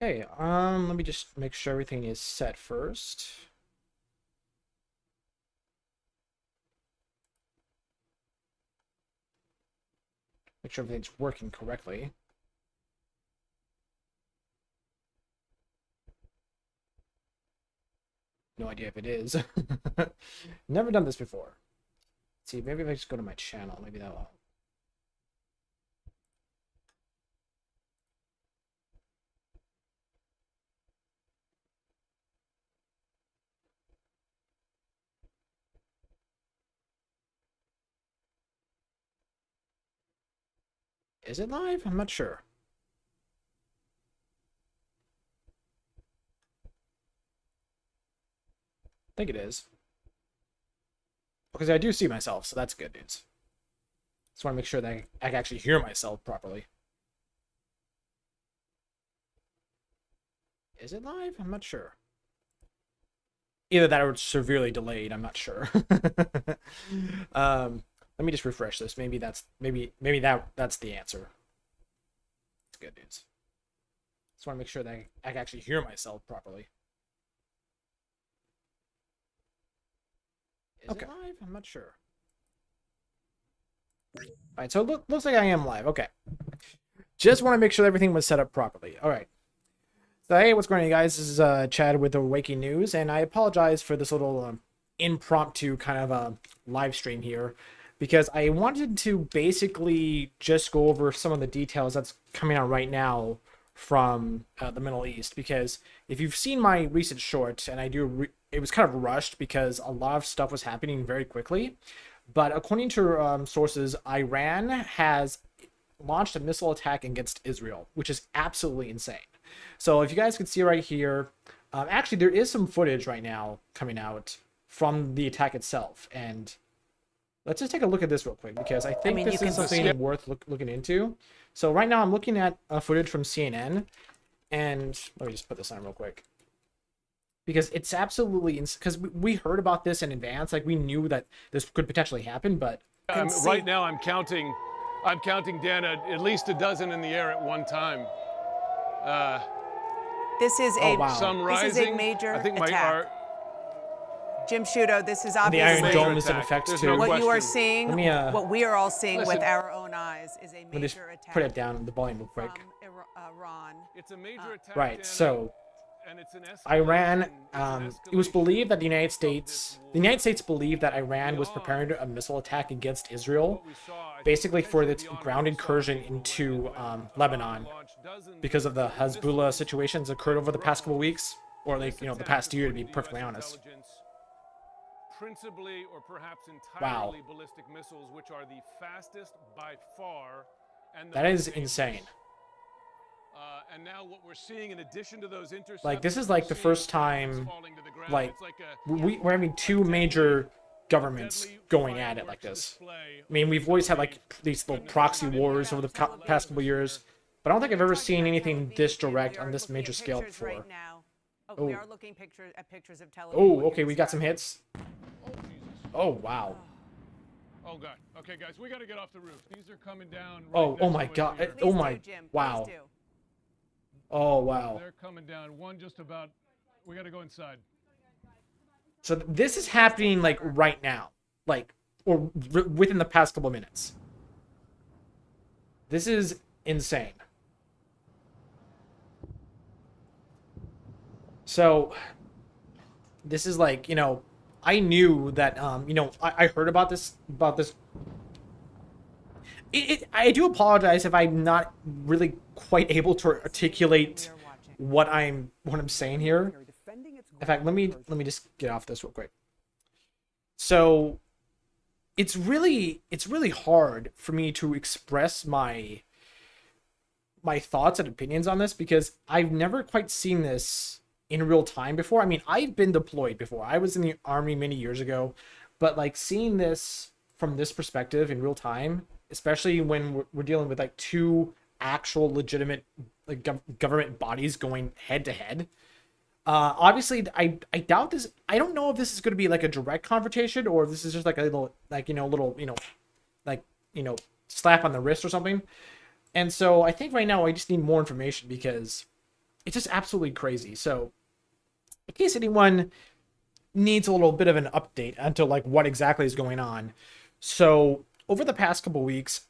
Okay, let me just make sure everything is set first. Make sure everything's working correctly. No idea if it is. Never done this before. Let's see, maybe if I just go to my channel, maybe that'll help. Is it live? I'm not sure. I think it is. Because I do see myself, so that's good news. Just want to make sure that I can actually hear myself properly. Is it live? I'm not sure. Either that or it's severely delayed. I'm not sure. Let me just refresh this. Maybe that's the answer. It's good news. Just want to make sure that I can actually hear myself properly. Is it live? I'm not sure. All right, so it looks like I am live. Okay. Just want to make sure everything was set up properly. All right. So, hey, what's going on, guys? This is Chad with the Waking News, and I apologize for this little impromptu kind of live stream here because I wanted to basically just go over some of the details that's coming out right now from the Middle East. Because if you've seen my recent short, and it was kind of rushed because a lot of stuff was happening very quickly. But according to sources, Iran has launched a missile attack against Israel, which is absolutely insane. So if you guys can see right here, actually there is some footage right now coming out from the attack itself. And let's just take a look at this real quick because I think this is something worth looking into. So right now I'm looking at footage from CNN, and let me just put this on real quick. Because it's absolutely because we heard about this in advance, like we knew that this could potentially happen, but right now I'm counting, Dan, at least a dozen in the air at one time. This is Some rising. This is a major I think attack. Jim Sciutto, this is the obviously Iron Dome is in effect There's too. no what you are question. seeing. what we are all seeing with our own eyes is a Let me just major attack. put it down the volume real quick. From Iran. It's a major attack. Right, Dana, so and it's an Iran, escalation. it was believed that the United States believed that Iran was preparing a missile attack against Israel, basically for its ground incursion into Lebanon, because of the Hezbollah situations occurred over the past couple weeks, or like, the past year, to be perfectly honest. Principally or perhaps entirely ballistic missiles, which are the fastest by far. And that is insane. And now what we're seeing in addition to those intercepts, like this is like the first time like we're having two major governments going at it like this. I mean, we've always had like these little proxy wars over the past couple years, but I don't think I've ever seen anything this direct on this major scale before. Right now. We are looking at pictures of Tel Aviv. Oh, okay, we got some hits. Oh, wow. Oh god. Okay, guys, we got to get off the roof. These are coming down. Oh my god. Oh my. Wow. Oh wow. They're coming down. One just about. We got to go inside. So this is happening like right now, like or within the past couple minutes. This is insane. So this is like, I knew that I heard about this I do apologize if I'm not really quite able to articulate what I'm saying here. In fact, let me just get off this real quick. So it's really hard for me to express my thoughts and opinions on this because I've never quite seen this in real time before. I mean, I've been deployed before. I was in the army many years ago, but like seeing this from this perspective in real time, especially when we're dealing with like two actual legitimate like government bodies going head to head. Obviously, I doubt this. I don't know if this is going to be like a direct confrontation or if this is just like a little slap on the wrist or something. And so I think right now I just need more information because it's just absolutely crazy. So, in case anyone needs a little bit of an update onto like what exactly is going on, so over the past couple weeks,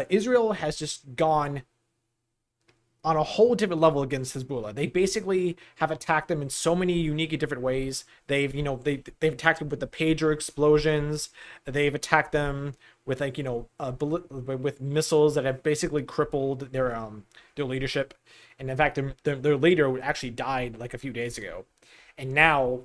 Israel has just gone on a whole different level against Hezbollah. They basically have attacked them in so many unique and different ways. They've, they've attacked them with the pager explosions. They've attacked them with like, with missiles that have basically crippled their leadership. And in fact, their leader actually died like a few days ago. And now,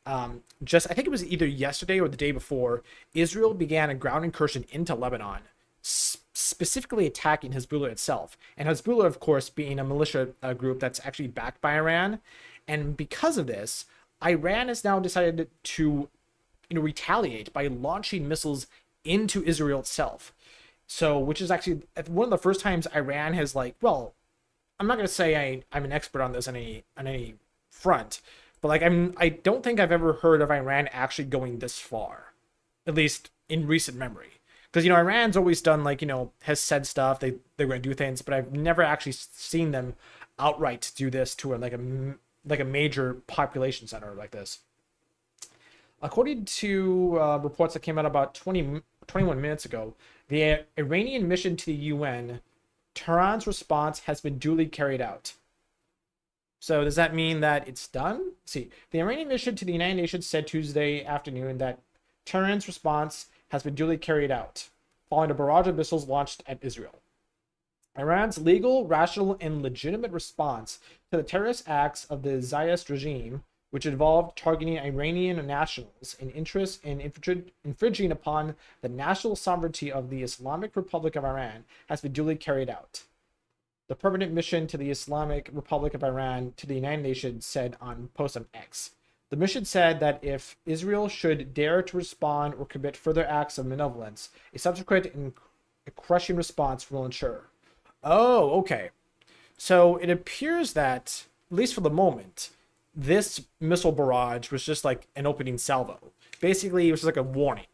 I think it was either yesterday or the day before, Israel began a ground incursion into Lebanon, specifically attacking Hezbollah itself. And Hezbollah, of course, being a militia group that's actually backed by Iran. And because of this, Iran has now decided to retaliate by launching missiles into Israel itself. So, which is actually one of the first times Iran has like, well, I'm not going to say I'm an expert on this on any front, but like I don't think I've ever heard of Iran actually going this far, at least in recent memory. Because Iran's always done like has said stuff they're going to do things, but I've never actually seen them outright do this to a major population center like this. According to reports that came out about 21 minutes ago, the Iranian mission to the UN, Tehran's response has been duly carried out. So does that mean that it's done? Let's see, the Iranian mission to the United Nations said Tuesday afternoon that Tehran's response has been duly carried out, following a barrage of missiles launched at Israel. Iran's legal, rational, and legitimate response to the terrorist acts of the Zionist regime, which involved targeting Iranian nationals in interest in infringing upon the national sovereignty of the Islamic Republic of Iran, has been duly carried out. The permanent mission to the Islamic Republic of Iran to the United Nations said on post on X. The mission said that if Israel should dare to respond or commit further acts of malevolence, a subsequent and crushing response will ensure. Oh, okay. So it appears that, at least for the moment, this missile barrage was just like an opening salvo. Basically, it was just like a warning.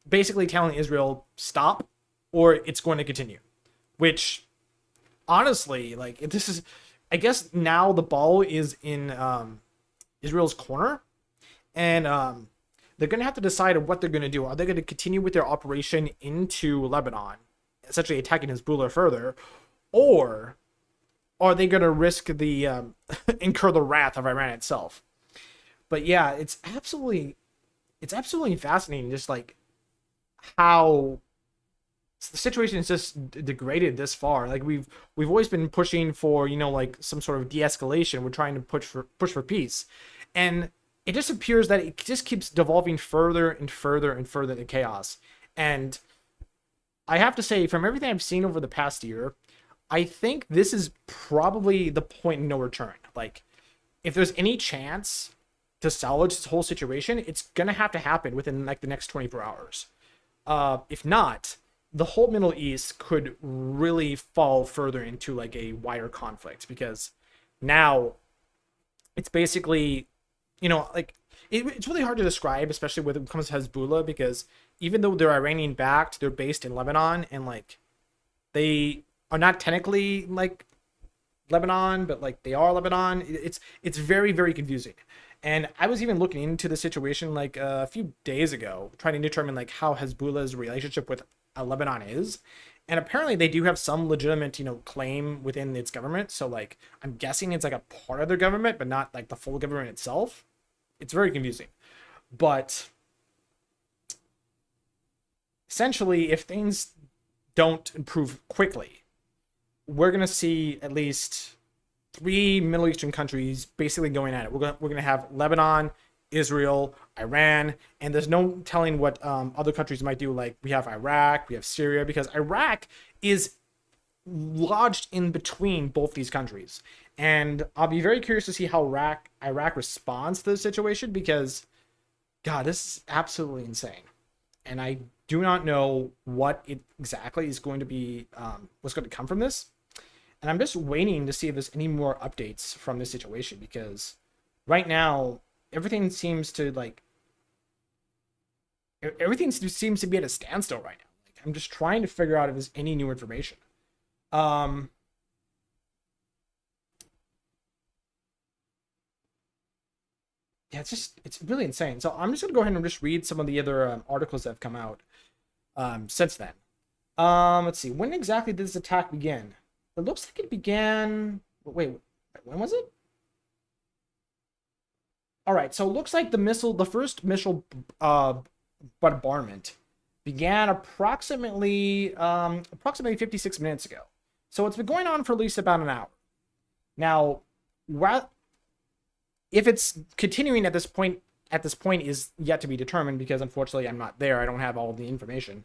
Basically telling Israel, stop, or it's going to continue. Which, honestly, like, this is... I guess now the ball is in Israel's corner. And they're going to have to decide what they're going to do. Are they going to continue with their operation into Lebanon, essentially attacking Hezbollah further? Or are they going to risk the incur the wrath of Iran itself? But yeah, it's absolutely fascinating, just like how the situation is just degraded this far. Like we've always been pushing for like some sort of de-escalation. We're trying to push for peace, and it just appears that it just keeps devolving further and further and further into chaos. And I have to say, from everything I've seen over the past year, I think this is probably the point of no return. Like, if there's any chance to salvage this whole situation, it's gonna have to happen within like the next 24 hours. If not, the whole Middle East could really fall further into like a wider conflict, because now it's basically, like it's really hard to describe, especially when it comes to Hezbollah, because even though they're Iranian backed, they're based in Lebanon, and like they are not technically like Lebanon, but like they are Lebanon. It's very, very confusing. And I was even looking into the situation like a few days ago, trying to determine like how Hezbollah's relationship with Lebanon is. And apparently they do have some legitimate, claim within its government. So like, I'm guessing it's like a part of their government, but not like the full government itself. It's very confusing. But essentially, if things don't improve quickly, we're going to see at least 3 Middle Eastern countries basically going at it. We're going to have Lebanon, Israel, Iran, and there's no telling what other countries might do. Like we have Iraq, we have Syria, because Iraq is lodged in between both these countries. And I'll be very curious to see how Iraq responds to the situation, because, God, this is absolutely insane. And I do not know what exactly is going to be, what's going to come from this. And I'm just waiting to see if there's any more updates from this situation, because right now, everything seems to be at a standstill right now. Like, I'm just trying to figure out if there's any new information. yeah, it's really insane. So I'm just gonna go ahead and just read some of the other articles that have come out since then. Let's see. When exactly did this attack begin? It looks like it began. Wait, when was it? All right, so it looks like the first missile bombardment began approximately 56 minutes ago. So it's been going on for at least about an hour. Now, if it's continuing at this point is yet to be determined, because unfortunately I'm not there. I don't have all of the information.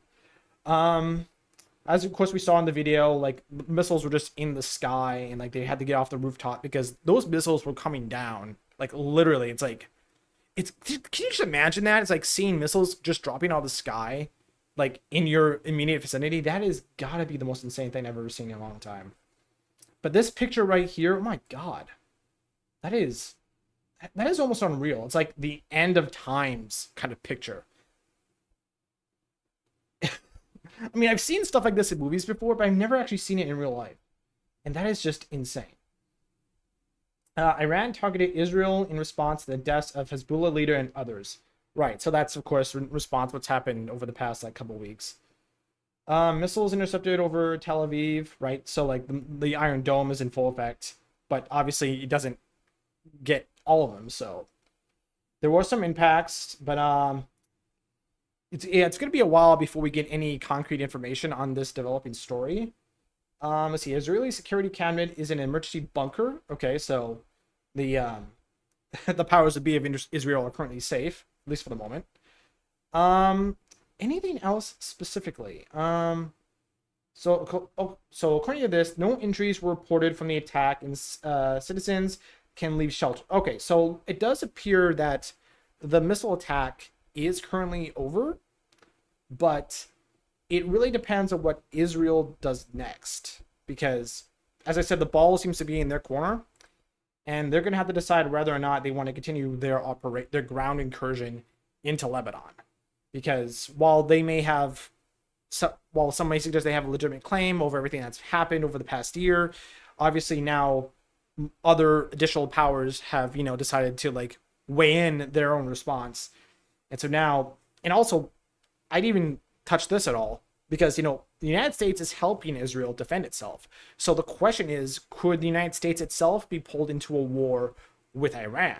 As of course we saw in the video, like missiles were just in the sky and like they had to get off the rooftop because those missiles were coming down. Like literally, can you just imagine that? It's like seeing missiles just dropping out of the sky, like in your immediate vicinity. That is gotta be the most insane thing I've ever seen in a long time. But this picture right here, oh my god, that is almost unreal. It's like the end of times kind of picture. I mean, I've seen stuff like this in movies before, but I've never actually seen it in real life. And that is just insane. Iran targeted Israel in response to the deaths of Hezbollah leader and others. Right, so that's, of course, in response to what's happened over the past, like, couple weeks. Missiles intercepted over Tel Aviv, right? So, like, the Iron Dome is in full effect. But, obviously, it doesn't get all of them, so... There were some impacts, but, it's going to be a while before we get any concrete information on this developing story. Let's see. Israeli security cabinet is in an emergency bunker. Okay, so the the powers that be of Israel are currently safe, at least for the moment. Anything else specifically? So according to this, no injuries were reported from the attack, and citizens can leave shelter. Okay, so it does appear that the missile attack is currently over, but it really depends on what Israel does next, because as I said, the ball seems to be in their corner, and they're going to have to decide whether or not they want to continue their ground incursion into Lebanon, because while some may suggest they have a legitimate claim over everything that's happened over the past year, obviously now other additional powers have, decided to like weigh in their own response. And so now, and also, I didn't even touch this at all, because, the United States is helping Israel defend itself. So the question is, could the United States itself be pulled into a war with Iran?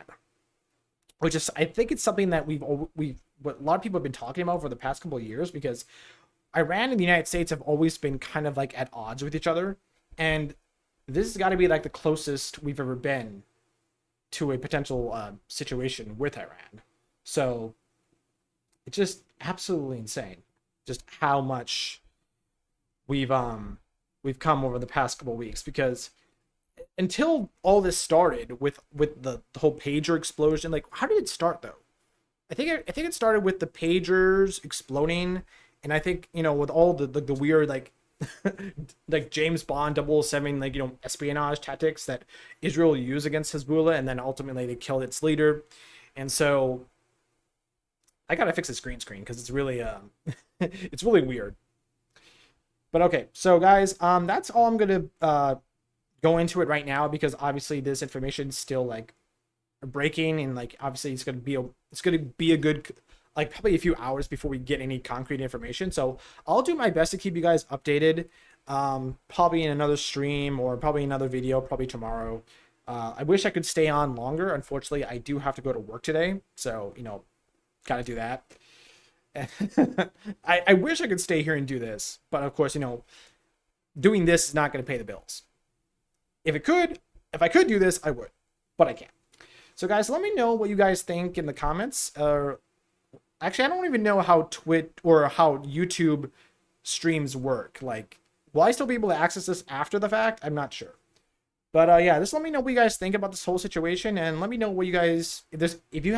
Which is, I think it's something that what a lot of people have been talking about for the past couple of years, because Iran and the United States have always been kind of like at odds with each other. And this has got to be like the closest we've ever been to a potential situation with Iran. So it's just absolutely insane, just how much we've come over the past couple of weeks. Because until all this started with the whole pager explosion, like, how did it start though? I think it started with the pagers exploding, and I think, with all the weird like like James Bond 007 like espionage tactics that Israel used against Hezbollah, and then ultimately they killed its leader. And so I gotta fix the green screen because it's really it's really weird. But okay, so guys, that's all I'm gonna go into it right now, because obviously this information is still like breaking, and like obviously it's gonna be a good like probably a few hours before we get any concrete information. So I'll do my best to keep you guys updated, probably in another stream or probably another video, probably tomorrow. I wish I could stay on longer. Unfortunately, I do have to go to work today, so gotta do that. I wish I could stay here and do this, but of course, doing this is not going to pay the bills. If I could do this, I would, but I can't. So guys, let me know what you guys think in the comments. Actually, I don't even know how Twitch or how YouTube streams work. Like, will I still be able to access this after the fact? I'm not sure. But yeah, just let me know what you guys think about this whole situation, and let me know what you guys, if you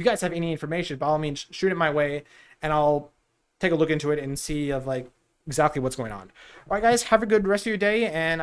guys have any information, by all means, shoot it my way, and I'll take a look into it and see of like exactly what's going on. All right, guys, have a good rest of your day, and